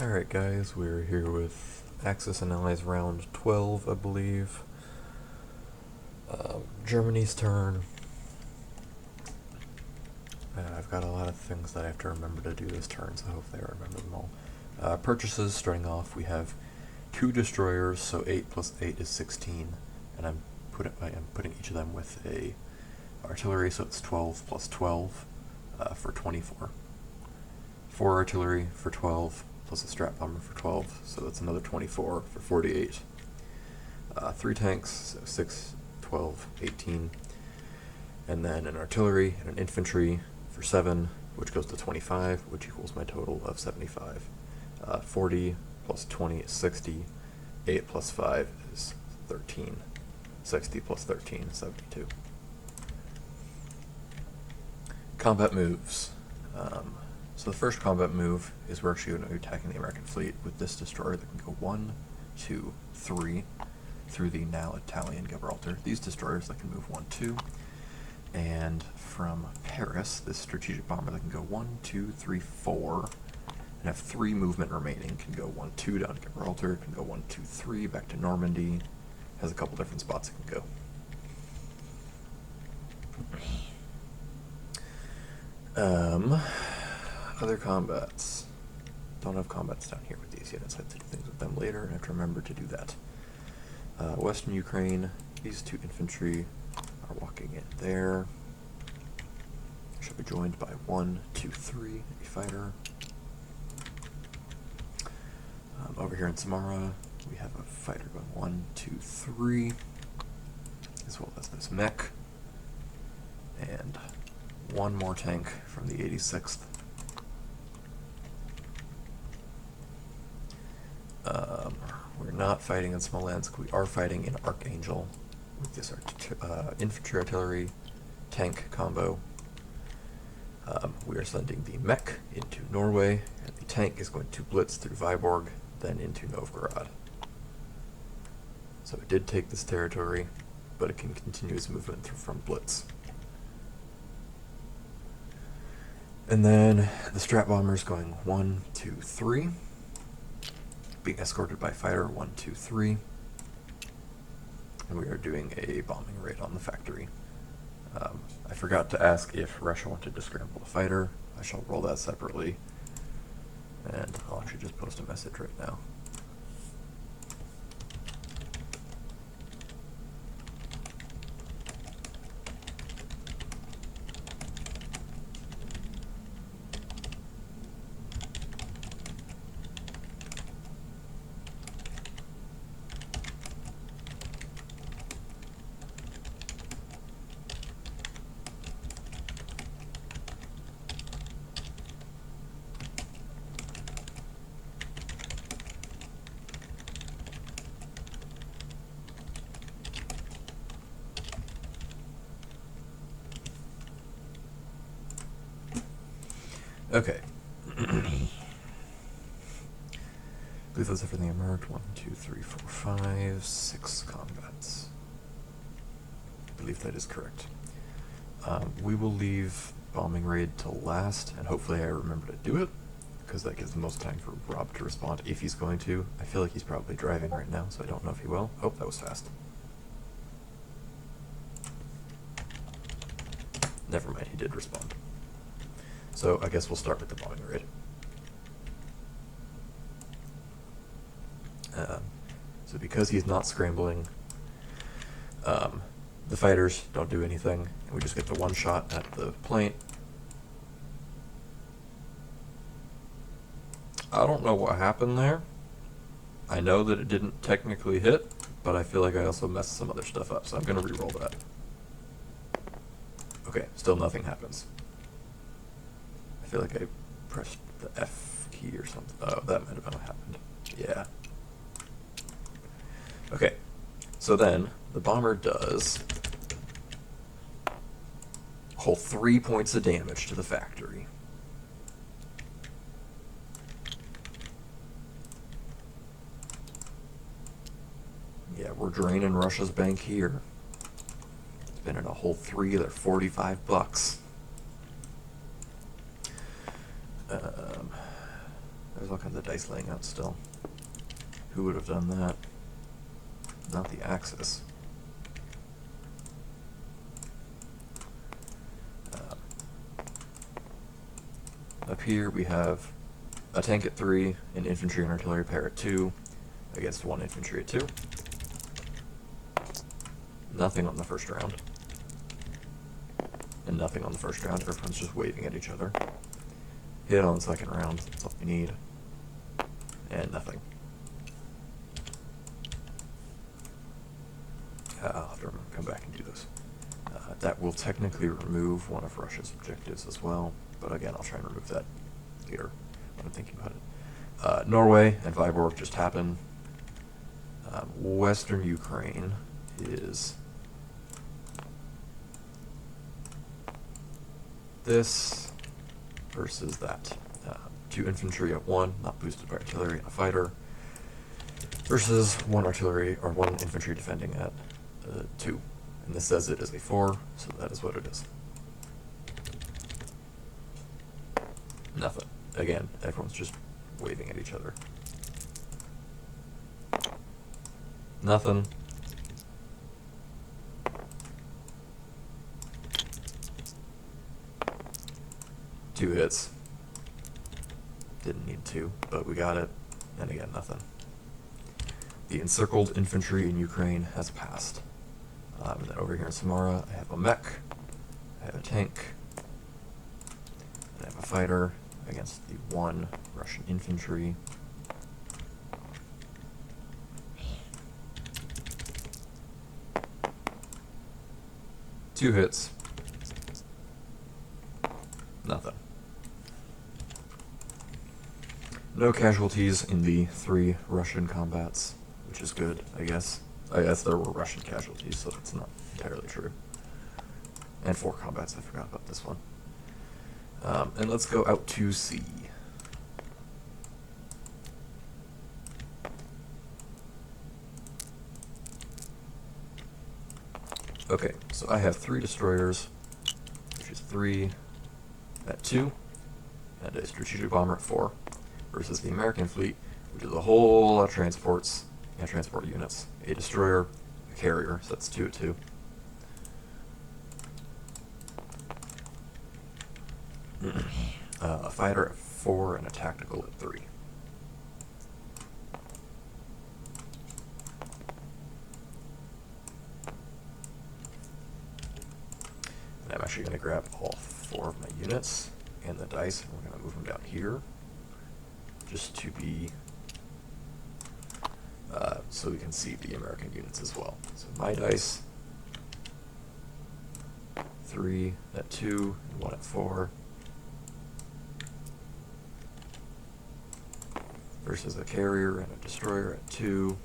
Alright guys, we're here with Axis and Allies round 12, I believe. Germany's turn. I've got a lot of things that I have to remember to do this turn, so hopefully I remember them all. Purchases, starting off, we have 2 destroyers, so 8 plus 8 is 16, and I'm putting each of them with a artillery, so it's 12 plus 12 for 24. 4 artillery for 12, plus a strat bomber for 12, so that's another 24 for 48. 3 tanks, so 6, 12, 18, and then an artillery and an infantry for 7, which goes to 25, which equals my total of 75. 40 plus 20 is 60, 8 plus 5 is 13, 60 plus 13 is 72. Combat moves. So the first combat move is we're actually going to be attacking the American fleet with this destroyer that can go 1, 2, 3 through the now Italian Gibraltar. These destroyers that can move 1, 2. And from Paris, this strategic bomber that can go 1, 2, 3, 4, and have 3 movement remaining, can go 1, 2 down to Gibraltar, can go 1, 2, 3 back to Normandy, has a couple different spots it can go. Other combats. Don't have combats down here with these units. I have to do things with them later, and I have to remember to do that. Western Ukraine, these 2 infantry are walking in there. Should be joined by 1, 2, 3, a fighter. Over here in Samara, we have a fighter going 1, 2, 3, as well as this mech, and 1 more tank from the 86th. We're not fighting in Smolensk. We are fighting in Archangel with this infantry artillery tank combo. We are sending the mech into Norway, and the tank is going to blitz through Vyborg, then into Novgorod. So it did take this territory, but it can continue its movement from Blitz. And then the strat bombers going 1, 2, 3, being escorted by fighter 1, 2, 3, and we are doing a bombing raid on the factory. I forgot to ask if Russia wanted to scramble the fighter. I shall roll that separately, and I'll actually just post a message right now. Okay. I believe that's everything I marked. 1, 2, 3, 4, 5, 6 combats. I believe that is correct. We will leave bombing raid till last, and hopefully I remember to do it, because that gives the most time for Rob to respond if he's going to. I feel like he's probably driving right now, so I don't know if he will. Oh, that was fast. Never mind, he did respond. So I guess we'll start with the bombing raid. So because he's not scrambling, the fighters don't do anything, and we just get the 1 shot at the plane. I don't know what happened there. I know that it didn't technically hit, but I feel like I also messed some other stuff up, so I'm going to re-roll that. Okay, still nothing happens. I feel like I pressed the F key or something. Oh, that might have been what happened. Yeah. Okay, so then the bomber does a whole 3 points of damage to the factory. Yeah, we're draining Russia's bank here. Spending a whole 3, they're $45. There's all kinds of dice laying out still. Who would have done that? Not the Axis. Up here we have a tank at 3, an infantry and artillery pair at 2, against 1 infantry at 2. Nothing on the first round. And nothing on the first round, everyone's just waving at each other. Hit on the second round, that's all we need. And nothing. I'll have to come back and do this. That will technically remove one of Russia's objectives as well, but again, I'll try and remove that later when I'm thinking about it. Norway and Vyborg just happened. Western Ukraine is this versus that. 2 infantry at 1, not boosted by artillery, and a fighter, versus 1 artillery or 1 infantry defending at 2. And this says it is a 4, so that is what it is. Nothing. Again, everyone's just waving at each other. Nothing. Two hits. Didn't need 2, but we got it. And again, nothing. The encircled infantry in Ukraine has passed. And then over here in Samara, I have a mech, I have a tank, and I have a fighter against the 1 Russian infantry. Two hits. Nothing. No casualties in the 3 Russian combats, which is good, I guess. I guess there were Russian casualties, so that's not entirely true. And 4 combats, I forgot about this one. And let's go out to sea. Okay, so I have 3 destroyers, which is 3 at 2, and a strategic bomber at 4, versus the American fleet, which is a whole lot of transports and transport units. A destroyer, a carrier, so that's 2 at 2. A fighter at 4 and a tactical at 3. And I'm actually going to grab all 4 of my units and the dice, and we're going to move them down here, just to be, so we can see the American units as well. So my dice, 3 at 2, and 1 at 4, versus a carrier and a destroyer at 2,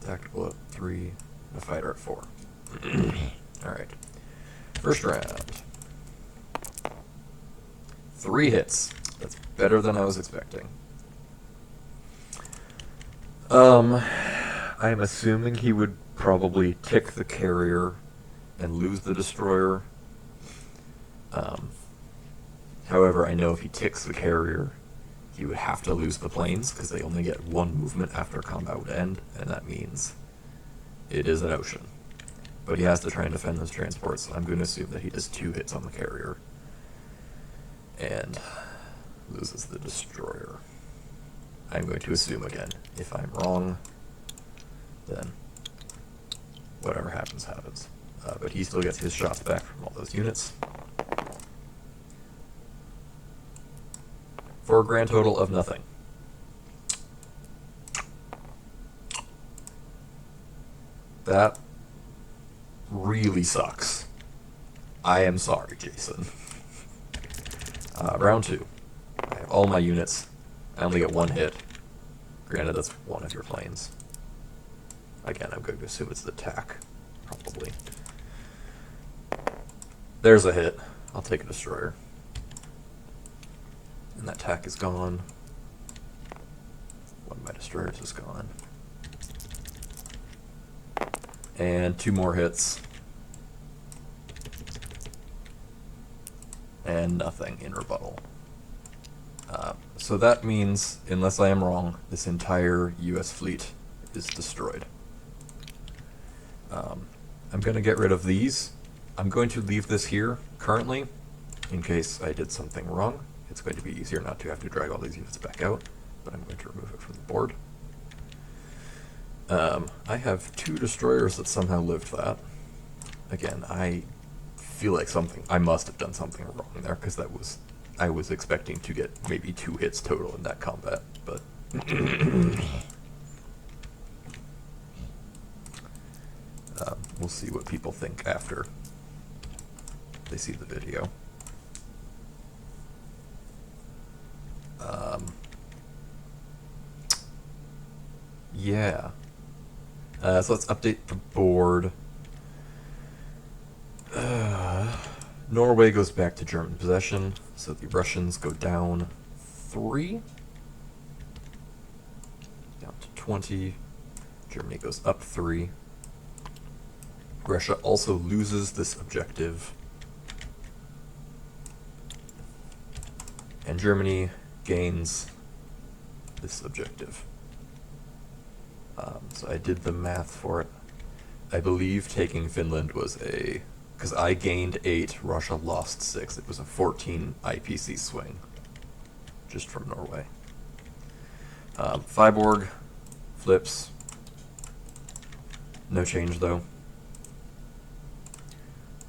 tactical at 3, and a fighter at 4. Alright, first round. 3 hits. That's better than I was expecting. I'm assuming he would probably tick the carrier and lose the destroyer. However, I know if he ticks the carrier, he would have to lose the planes, because they only get 1 movement after combat would end, and that means it is an ocean. But he has to try and defend those transports, so I'm going to assume that he does 2 hits on the carrier and loses the destroyer. I'm going to assume again. If I'm wrong, then whatever happens, happens. But he still gets his shots back from all those units. For a grand total of nothing. That really sucks. I am sorry, Jason. Round 2. I have all my units. I only get 1 hit. Granted, that's 1 of your planes. Again, I'm going to assume it's the TAC, probably. There's a hit. I'll take a destroyer. And that TAC is gone. 1 of my destroyers is gone. And 2 more hits. And nothing in rebuttal. So that means, unless I am wrong, this entire US fleet is destroyed. I'm going to get rid of these. I'm going to leave this here currently in case I did something wrong. It's going to be easier not to have to drag all these units back out, but I'm going to remove it from the board. I have 2 destroyers that somehow lived that. Again, I feel like I must have done something wrong there, because I was expecting to get maybe 2 hits total in that combat, but we'll see what people think after they see the video. Yeah. So let's update the board. Norway goes back to German possession, so the Russians go down 3. Down to 20. Germany goes up 3. Russia also loses this objective. And Germany gains this objective. So I did the math for it. I believe taking Finland was because I gained 8, Russia lost 6. It was a 14 IPC swing, just from Norway. Vyborg flips. No change though.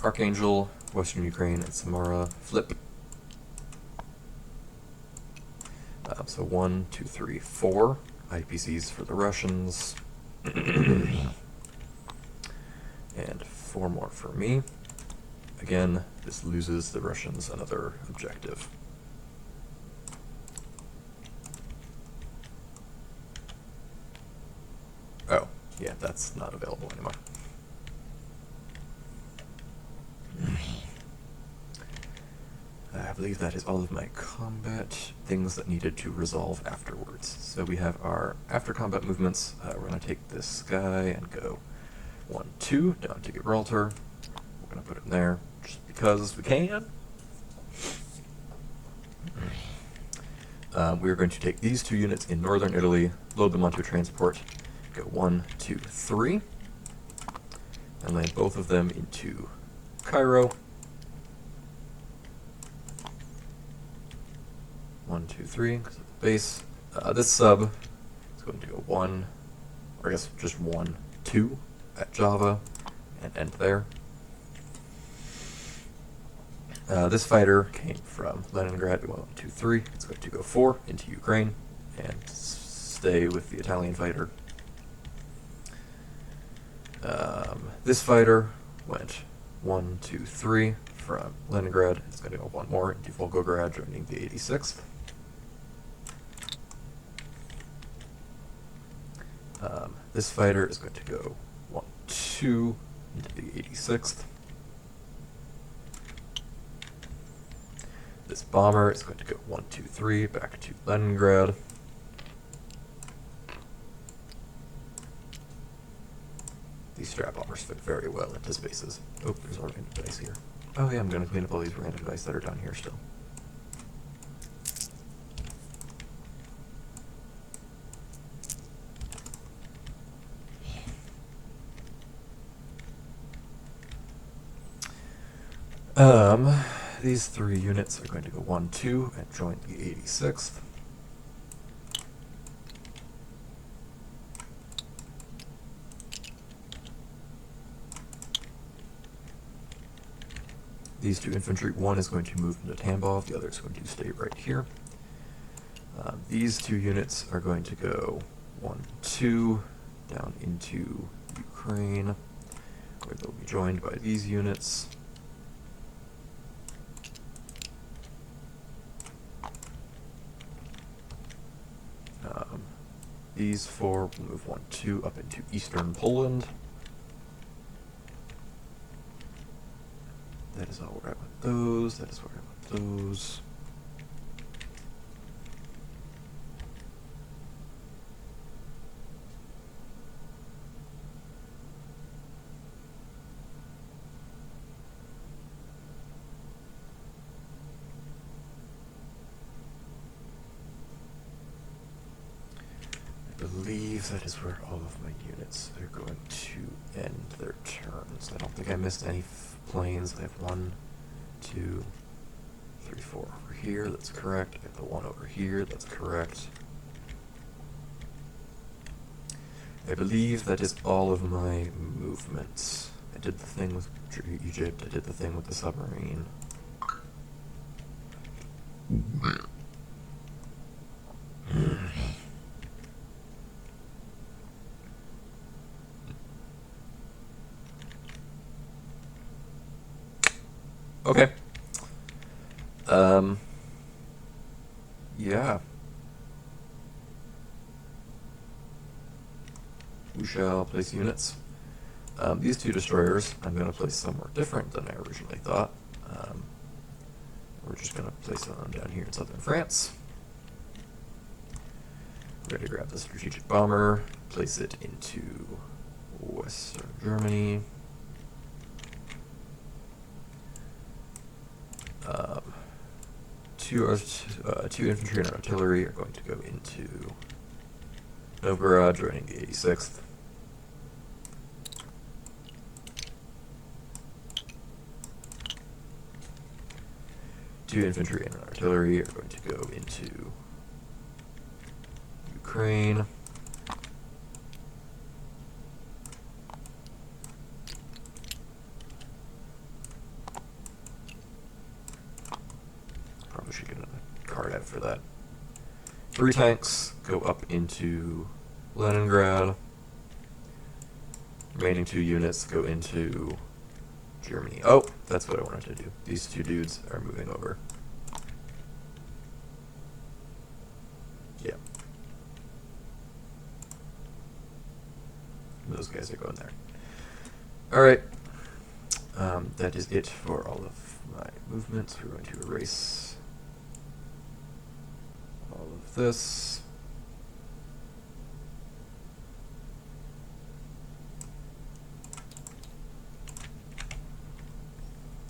Archangel, Western Ukraine, and Samara flip. So 1, 2, 3, 4 IPCs for the Russians. And 4 more for me. Again, this loses the Russians another objective. Oh, yeah, that's not available anymore. I believe that is all of my combat things that needed to resolve afterwards. So we have our after combat movements. We're going to take this guy and go 1, 2 down to Gibraltar. We're going to put him there just because we can. We're going to take these 2 units in northern Italy, load them onto a transport, go 1, 2, 3, and land both of them into Cairo. 1, 2, 3, because of the base. This sub is going to go 1, or I guess just 1, 2 at Java, and end there. This fighter came from Leningrad, 1, 2, 3. It's going to go 4 into Ukraine, and stay with the Italian fighter. This fighter went 1, 2, 3 from Leningrad. It's going to go 1 more into Volgograd, joining the 86th. This fighter is going to go 1, 2 into the 86th. This bomber is going to go 1, 2, 3 back to Leningrad. These strap bombers fit very well into spaces. Oh, there's a random dice here. Oh yeah, I'm going to clean up all these random dice that are down here still. These 3 units are going to go 1, 2 and join the 86th. These 2 infantry, one is going to move into Tambov, the other is going to stay right here. These 2 units are going to go 1, 2 down into Ukraine, where they'll be joined by these units. These 4 will move 1, 2 up into eastern Poland. That is all we're at with those. That is where we're at with those. believe that is where all of my units are going to end their turns. I don't think I missed any planes. I have 1, 2, 3, 4 over here. That's correct. I have the 1 over here. That's correct. I believe that is all of my movements. I did the thing with Egypt. I did the thing with the submarine. Okay. Yeah. We shall place units. These 2 destroyers I'm going to place somewhere different than I originally thought. We're just going to place them down here in southern France. We're going to grab the strategic bomber, place it into western Germany. Two infantry and artillery are going to go into Novgorod, joining the 86th. Two infantry and artillery are going to go into Ukraine. Probably should get a card out for that. 3 tanks go up into Leningrad. Remaining 2 units go into Germany. Oh, that's what I wanted to do. These 2 dudes are moving over. Yeah. Those guys are going there. Alright. That is it for all of my movements. We're going to erase all of this.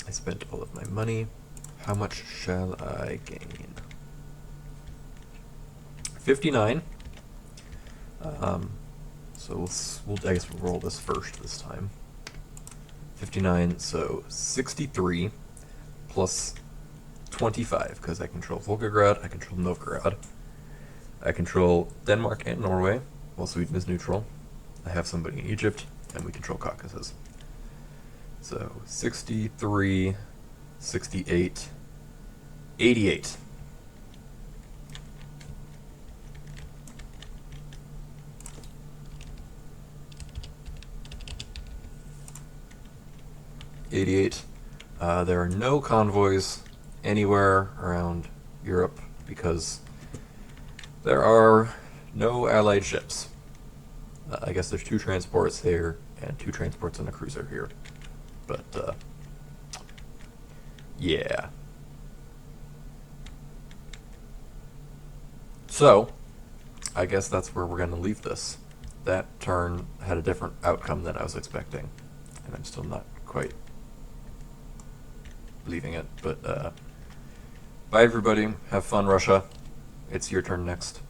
I spent all of my money. How much shall I gain? 59. So I guess we'll roll this first this time. 59, so 63 plus 25, because I control Volgograd, I control Novgorod, I control Denmark and Norway, while Sweden is neutral. I have somebody in Egypt, and we control Caucasus. So 63, 68, 88. There are no convoys anywhere around Europe because there are no Allied ships. I guess there's 2 transports here and 2 transports and a cruiser here. But, yeah. So, I guess that's where we're going to leave this. That turn had a different outcome than I was expecting, and I'm still not quite leaving it, but bye everybody, have fun Russia, it's your turn next.